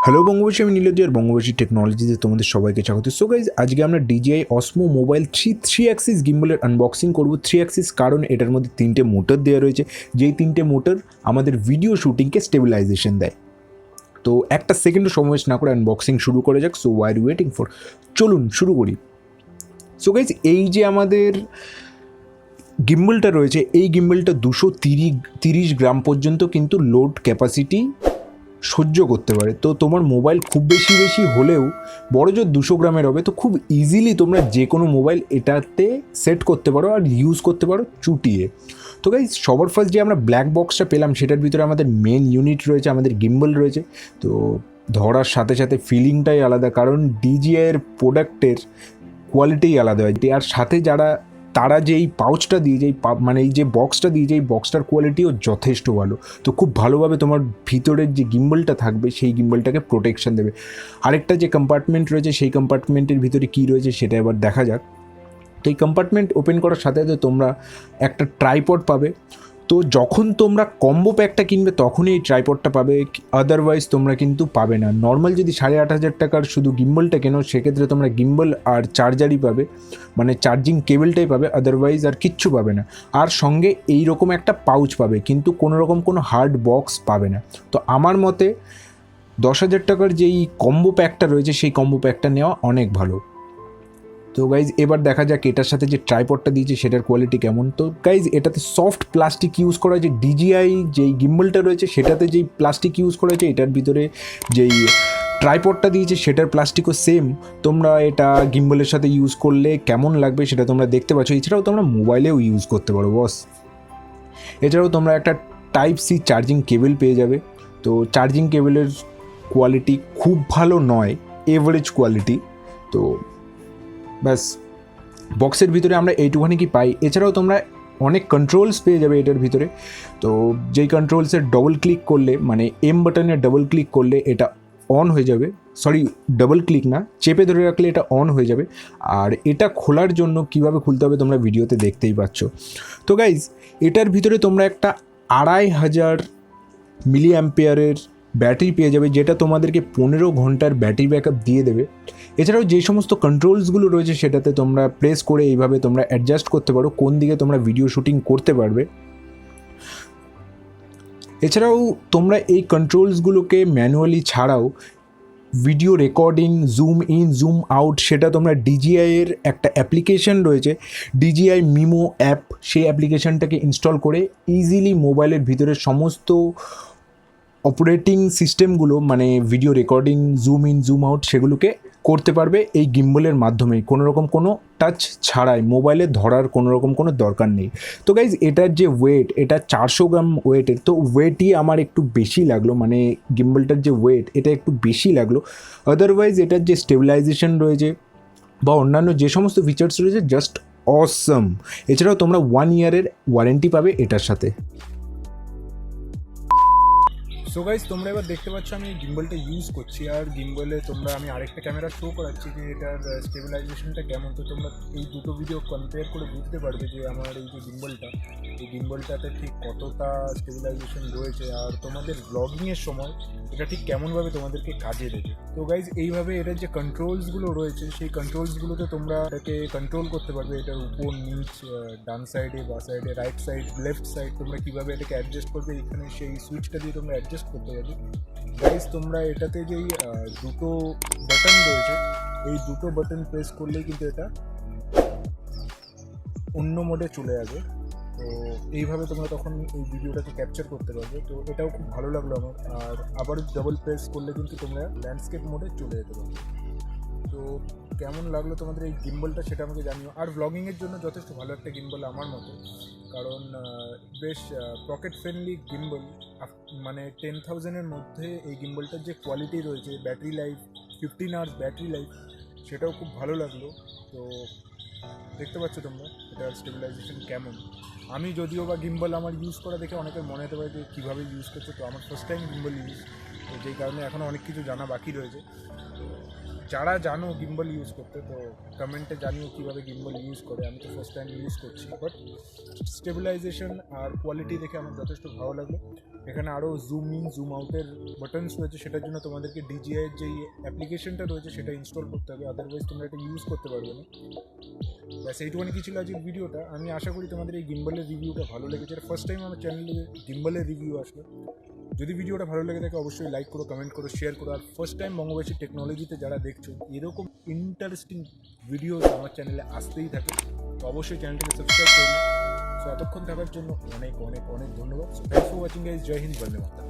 Hello বঙ্গবাসী, আমি নীলাদ্রি আর বঙ্গবাসী টেকনোলজিতে তোমাদের সবাইকে স্বাগত। সো গাইজ, আজকে আমরা DJI Osmo mobile three axis গিম্বলের আনবক্সিং করব। থ্রি অ্যাক্সিস কারণ এটার মধ্যে 3টে মোটর দেওয়া রয়েছে, যেই 3টে মোটর আমাদের ভিডিও শ্যুটিংকে স্টেবিলাইজেশন দেয়। তো একটা সেকেন্ডও সময় ওয়েস্ট না করে আনবক্সিং শুরু করে যাক। So why are waiting for, চলুন শুরু করি। সো গাইজ, এই যে আমাদের গিম্বলটা রয়েছে, এই গিম্বলটা 230 গ্রাম পর্যন্ত কিন্তু লোড ক্যাপাসিটি সহ্য করতে পারে। তো তোমার মোবাইল খুব বেশি হলেও বড় জোর 200 গ্রামের হবে, তো খুব ইজিলি তোমরা যে কোনো মোবাইল এটাতে সেট করতে পারো আর ইউজ করতে পারো চুটিয়ে। তো গাইজ, সবার ফার্স্ট যে আমরা ব্ল্যাক বক্সটা পেলাম, সেটার ভিতরে আমাদের মেন ইউনিট রয়েছে, আমাদের গিম্বল রয়েছে। তো ধরার সাথে সাথে ফিলিংটাই আলাদা, কারণ DJI-এর প্রোডাক্টের কোয়ালিটিই আলাদা হয়। আর সাথে তারা যে এই পাউচটা দিয়ে, মানে এই যে বক্সটা দিয়ে, এই বক্সটার কোয়ালিটিও যথেষ্ট ভালো। তো খুব ভালোভাবে তোমার ভিতরের যে গিম্বলটা থাকবে সেই গিম্বলটাকে প্রোটেকশন দেবে। আরেকটা যে কম্পার্টমেন্ট রয়েছে, সেই কম্পার্টমেন্টের ভিতরে কী রয়েছে সেটা এবার দেখা যাক। তো এই কম্পার্টমেন্ট ওপেন করার সাথে সাথে তোমরা একটা ট্রাইপড পাবে। তো যখন তোমরা কম্বো প্যাকটা কিনবে তখনই এই ট্রাইপডটা পাবে, আদারওয়াইজ তোমরা কিন্তু পাবে না। নর্মাল যদি 8,500 টাকার শুধু গিম্বলটা কেনো, সেক্ষেত্রে তোমরা গিম্বল আর চার্জারই পাবে, মানে চার্জিং কেবলটাই পাবে, আদারওয়াইজ আর কিচ্ছু পাবে না। আর সঙ্গে এই রকম একটা পাউচ পাবে, কিন্তু কোনো রকম কোনো হার্ড বক্স পাবে না। তো আমার মতে 10,000 টাকার যেই কম্বো প্যাকটা রয়েছে, সেই কম্বো প্যাকটা নেওয়া অনেক ভালো। তো গাইজ, এবার দেখা যাক এটার সাথে যে ট্রাইপডটা দিয়েছে সেটার কোয়ালিটি কেমন। তো গাইজ, এটাতে সফট প্লাস্টিক ইউজ করা হয়েছে। DJI যেই গিম্বলটা রয়েছে সেটাতে যেই প্লাস্টিক ইউজ করা হয়েছে, এটার ভিতরে যেই ট্রাইপডটা দিয়েছে সেটার প্লাস্টিকও সেম। তোমরা এটা গিম্বলের সাথে ইউজ করলে কেমন লাগবে সেটা তোমরা দেখতে পাচ্ছ। এছাড়াও তোমরা মোবাইলেও ইউজ করতে পারো বস। এছাড়াও তোমরা একটা Type-C চার্জিং কেবল পেয়ে যাবে। তো চার্জিং কেবলের কোয়ালিটি খুব ভালো নয়, এভারেজ কোয়ালিটি। তো ব্যাস, বক্সের ভিতরে আমরা এইটুখানি কি পাই। এছাড়াও তোমরা অনেক কন্ট্রোলস পেয়ে যাবে এটার ভিতরে। তো যেই কন্ট্রোলসের ডবল ক্লিক করলে, মানে বাটনে ডবল ক্লিক করলে এটা অন হয়ে যাবে। সরি, ডবল ক্লিক না, চেপে ধরে রাখলে এটা অন হয়ে যাবে। আর এটা খোলার জন্য কিভাবে খুলতে হবে তোমরা ভিডিওতে দেখতেই পাচ্ছ। তো গাইজ, এটার ভিতরে তোমরা একটা 2,500 মিলি অ্যাম্পিয়ারের ব্যাটারি পেয়ে যাবে, যেটা তোমাদেরকে 15 ঘন্টার ব্যাটারি ব্যাকআপ দিয়ে দেবে। এছাড়াও যে সমস্ত কন্ট্রোলসগুলো রয়েছে সেটাতে তোমরা প্রেস করে এইভাবে তোমরা অ্যাডজাস্ট করতে পারো কোন দিকে তোমরা ভিডিও শ্যুটিং করতে পারবে। এছাড়াও তোমরা এই কন্ট্রোলসগুলোকে ম্যানুয়ালি ছাড়াও video recording, zoom in zoom out, সেটা তোমরা DJI-এর একটা অ্যাপ্লিকেশন রয়েছে, DJI মিমো অ্যাপ, সেই অ্যাপ্লিকেশনটাকে ইনস্টল করে ইজিলি মোবাইলের ভিতরে সমস্ত অপারেটিং সিস্টেমগুলো, মানে video recording, zoom in zoom out, সেগুলোকে করতে পারবে এই গিম্বলের মাধ্যমেই, কোনো রকম কোনো টাচ ছাড়াই। মোবাইলে ধরার কোনো রকম কোনো দরকার নেই। তো গাইজ, এটার যে ওয়েট, এটা 400 গ্রাম ওয়েটের। তো ওয়েটই আমার একটু বেশি লাগলো, মানে গিম্বলটার যে ওয়েট এটা একটু বেশি লাগলো। আদারওয়াইজ এটার যে স্টেবিলাইজেশন রয়েছে বা অন্যান্য যে সমস্ত ফিচার্স রয়েছে, জাস্ট অসম। এছাড়াও তোমরা 1 ইয়ারের ওয়ারেন্টি পাবে এটার সাথে। সো গাইজ, তোমরা এবার দেখতে পাচ্ছ আমি গিম্বলটা ইউজ করছি, আর গিম্বলে আমি আরেকটা ক্যামেরা শো করাচ্ছি যে এটার স্টেবিলাইজেশনটা কেমন। তো তোমরা এই দুটো ভিডিও কম্পেয়ার করে বুঝতে পারবে যে আমার এই যে গিম্বলটাতে ঠিক কতটা স্টেবিলাইজেশন রয়েছে, আর তোমাদের ব্লগিংয়ের সময় এটা ঠিক কেমনভাবে তোমাদেরকে কাজে দেবে। তো গাইজ, এইভাবে এটার যে কন্ট্রোলসগুলো রয়েছে, সেই কন্ট্রোলসগুলোতে তোমরা এটাকে কন্ট্রোল করতে পারবে। এটার উপর নিচ, ডান সাইডে, বা সাইডে, রাইট সাইড, লেফট সাইড, তোমরা কীভাবে এটাকে অ্যাডজাস্ট করবে, এখানে সেই সুইচটা দিয়ে তোমরা অ্যাডজাস্ট করতে পারবে। গাইজ, তোমরা এটাতে যেই দুটো বাটন রয়েছে, এই দুটো বাটন প্রেস করলেই কিন্তু এটা অন্য মোডে চলে যাবে। তো এইভাবে তোমরা তখন এই ভিডিওটাকে ক্যাপচার করতে পারবে। তো এটাও খুব ভালো লাগলো আমার। আর আবার ডাবল প্রেস করলে কিন্তু তোমরা ল্যান্ডস্কেপ মোডে চলে যেতে পারবে। তো কেমন লাগলো তোমাদের এই গিম্বলটা সেটা আমাকে জানিও। আর ব্লগিংয়ের জন্য যথেষ্ট ভালো একটা গিম্বল আমার মতে, কারণ বেশ পকেট ফ্রেন্ডলি গিম্বল। মানে 10,000-এর মধ্যে এই গিম্বলটার যে কোয়ালিটি রয়েছে, battery life 15 hours battery life, সেটাও খুব ভালো লাগলো। তো দেখতে পাচ্ছ তোমরা এটার স্টেবিলাইজেশন কেমন। আমি যদিও বা গিম্বল আমার ইউজ করা দেখে অনেকের মনে হতে পারে যে কীভাবে ইউজ করছে। তো আমার ফার্স্ট টাইম গিম্বল ইউজ, তো যেই কারণে এখনও অনেক কিছু জানা বাকি রয়েছে। তো যারা জানো গিম্বল ইউজ করতে, তো কমেন্টে জানিও কীভাবে গিম্বল ইউজ করে। আমি তো ফার্স্ট টাইম ইউজ করছি, বাট স্টেবিলাইজেশন আর কোয়ালিটি দেখে আমার যথেষ্ট ভালো লাগলো। এখানে আরও জুম ইন জুম আউটের বাটনস রয়েছে, সেটার জন্য তোমাদেরকে ডিজিআইয়ের যেই অ্যাপ্লিকেশনটা রয়েছে সেটা ইনস্টল করতে হবে, আদারওয়াইজ তোমরা এটা ইউজ করতে পারবে না। ব্যাস এইটুখানি কি ছিল আজকের ভিডিওটা। আমি আশা করি তোমাদের এই গিম্বলের রিভিউটা ভালো লেগেছে। ফার্স্ট টাইম আমার চ্যানেলে গিম্বলের রিভিউ আসলো। যদি ভিডিওটা ভালো লেগে থাকে অবশ্যই লাইক করো, কমেন্ট করো, শেয়ার করো। আর ফার্স্ট টাইম বঙ্গবাসী টেকনোলজিতে যারা দেখছো, এরকম ইন্টারেস্টিং ভিডিও আমার চ্যানেলে আসতেই থাকে, তো অবশ্যই চ্যানেলটাকে সাবস্ক্রাইব করুন। সো এতক্ষণ থাকার জন্য অনেক অনেক অনেক ধন্যবাদ। So thanks for watching guys. জয় হিন্দ, বন্দে মাতরম।